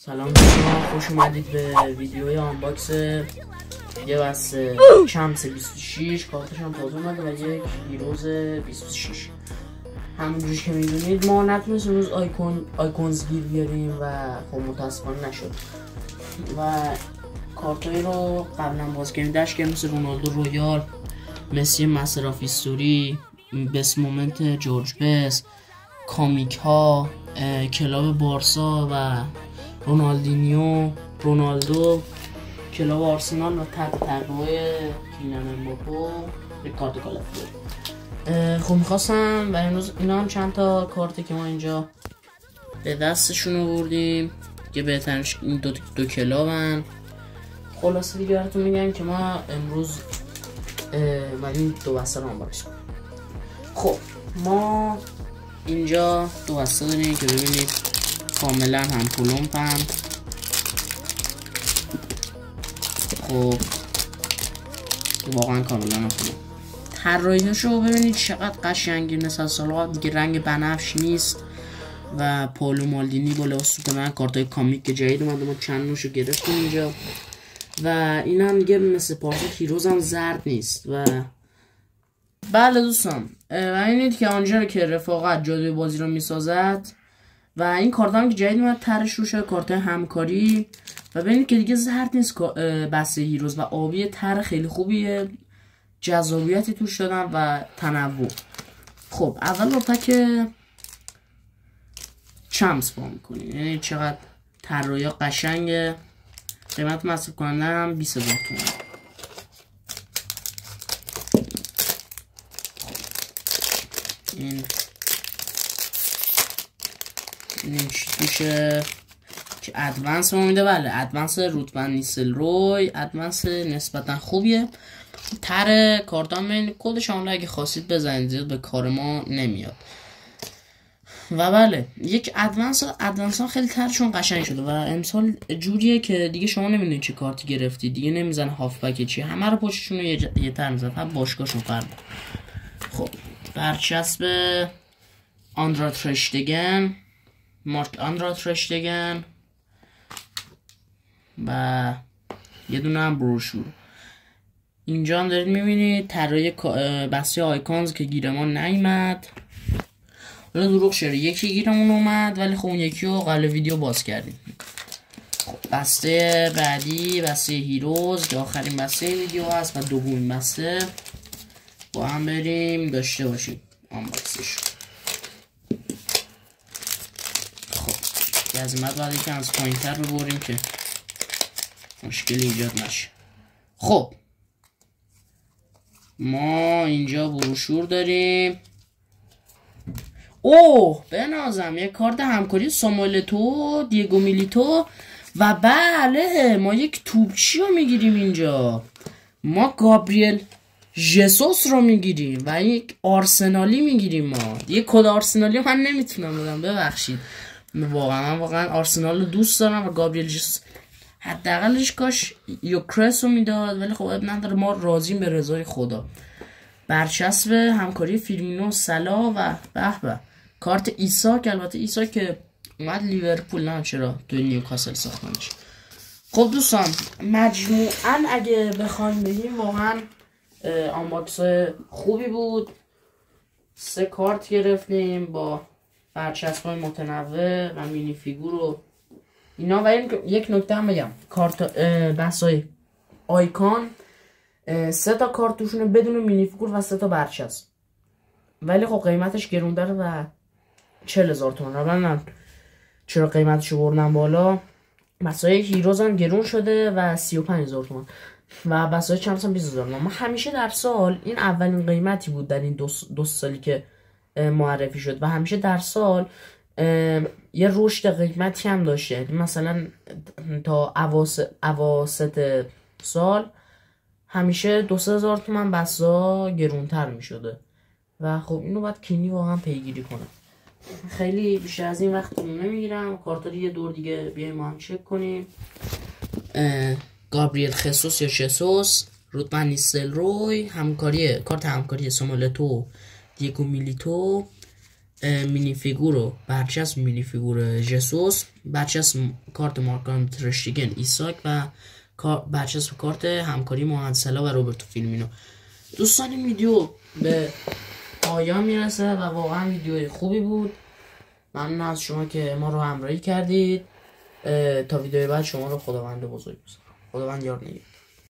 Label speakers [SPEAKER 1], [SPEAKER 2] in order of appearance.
[SPEAKER 1] سلام دوستان، خوش اومدید به ویدیوی آنباکس یه بسته چمس 26. کارتش هم تازه اومده و یک هیروز 26. همونجوری که میدونید ما نتونستیم روز آیکونز گیر بیاریم و خب متاسفانه نشد و کارتایی رو قبلا باز کردیم داشت که مثل رونالدو رویال، مسی مستر آف هیستوری، بست مومنت جورج بست، کامیک ها، کلاب بارسا و رونالدینیو، رونالدو، کلاب آرسنال و تحت تقوی کیلان امباپه، ریکاردو کالافیوری. خب میخواستم و امروز اینا هم چند تا کارتی که ما اینجا به دستشون آوردیم که بهترش این دو کلابن. خلاصه دیگه براتون میگم که ما امروز این دو بسته رو آنباکس کنیم. خب ما اینجا دو بسته داریم که ببینید کاملا هم پلومپن. خب واقعا کاملا هم پلومپ. طراحیشو ببینید چقدر قشنگه، مثل سال‌ها دیگه رنگ بنفش نیست و پولو مالدینی با لباس سوپرمن، کارتای کامیک که جدید اومده ما چند نوشو گرفتیم اینجا و این هم دیگه مثل پارسال هیروز هم زرد نیست. و بله دوستان ببینید که آنجا که رفاقت جادوی بازی رو میسازد و این کارت هم که جدید اومد ترش رو شده کارت همکاری و ببینید که دیگه زرد نیست بسته هیروز و آبی تر خیلی خوبیه، جذابیتی توش دادن و تنوع. خب اول با پک چمس با میکنیم، یعنی چقدر طراحی قشنگه. قیمت مصرف کننده هم 20,000 تومان. این چی توشه که ادوانس ما میده. بله ادوانس روتبن نیسل روی، ادوانس نسبتا خوبیه. تر کارتان بین کدش هم اگه خواستید بزنید، زیاد به کار ما نمیاد. و بله یک ادوانس ها خیلی ترشون قشنگ شده و امسال جوریه که دیگه شما نمیدونید چه کارتی گرفتید، دیگه نمیزنه هافبک چی، همه رو پشتشون رو یه تر میزنه، فقط باشگاهشون فرق. خب برچسب آندرا ترشتگن، مارک آندرا ترشتگن و یه دونه هم بروشور. اینجا هم دارید میبینید طراحی بسته آیکونز که گیر ما نیامد. حالا دروغ شده یکی گیرمون اومد ولی خب اون یکی رو قبل ویدیو باز کردیم. خب بسته بعدی بسته هیروز که آخرین بسته ویدیو هست و دومین بسته با هم بریم داشته باشیم آنباکسش. خب عظمت بعد یکی از پایینتر رو بریم که مشکلی ایجاد نشه. خب ما اینجا بروشور داریم. اوه بنازم یک کارت همکاری ساموئل تو، دیگو میلیتو و بله ما یک توپچی رو میگیریم اینجا. ما گابریل ژسوس رو میگیریم و یک آرسنالی میگیریم. ما یک کد آرسنالی من نمیتونم بدم ببخشید، واقعا آرسنال رو دوست دارم و گابریل ژسوس حداقلش کاش یوکرس رو میداد ولی خب اب نداره، ما راضیم به رضای خدا. برچسب همکاری فیرمینو، سلا و به کارت ایسا که البته ایسا که اومد لیورپول، نه چرا توی نیوکاسل ساختنش. خب دوستان مجموعاً اگه بخوایم بگیم واقعا آنباکس خوبی بود. 3 کارت گرفتیم با برچسب متنوع و مینی فیگور و اینا. و یک نکته هم بگم، کارت بسای آیکون 3 تا کارت توشونه بدون مینی فیگور و 3 تا برچسب، ولی خب قیمتش گرون داره و 40,000 تومان. من چرا قیمتشو بردم بالا، بسای هیروز هم گرون شده و 35,000 تومان و بسای چمس هم 20,000 تومان. ما همیشه در سال این اولین قیمتی بود در این دو سالی که معرفی شد و همیشه در سال یه رشد قیمتی هم داشته، مثلا تا اواسط سال همیشه 2,000 تومان بسا گرونتر می شده و خب اینو باید کینی واقعا پیگیری کنه. خیلی بیشتر از این وقت نمیگیرم، کارتا یه دور دیگه بیایم ما هم چک کنیم. گابریل خصوص یا شسوس، روتمن نیستل روی، کارت همکاری ساموئل تو، دیگو میلیتو مینی فیگور رو برچسب مینی فیگور ژسوس، برچسب کارت مارکان ترشتیگن ایساک و برچسب کارت همکاری مهندسلا و روبرتو فیلمینو. دوستان این ویدیو به پایان میرسه و واقعا ویدیوی خوبی بود. ممنون از شما که ما رو همراهی کردید. تا ویدیوی بعد شما رو خداوند بزرگ بسازه. خداوند یار نگهدار.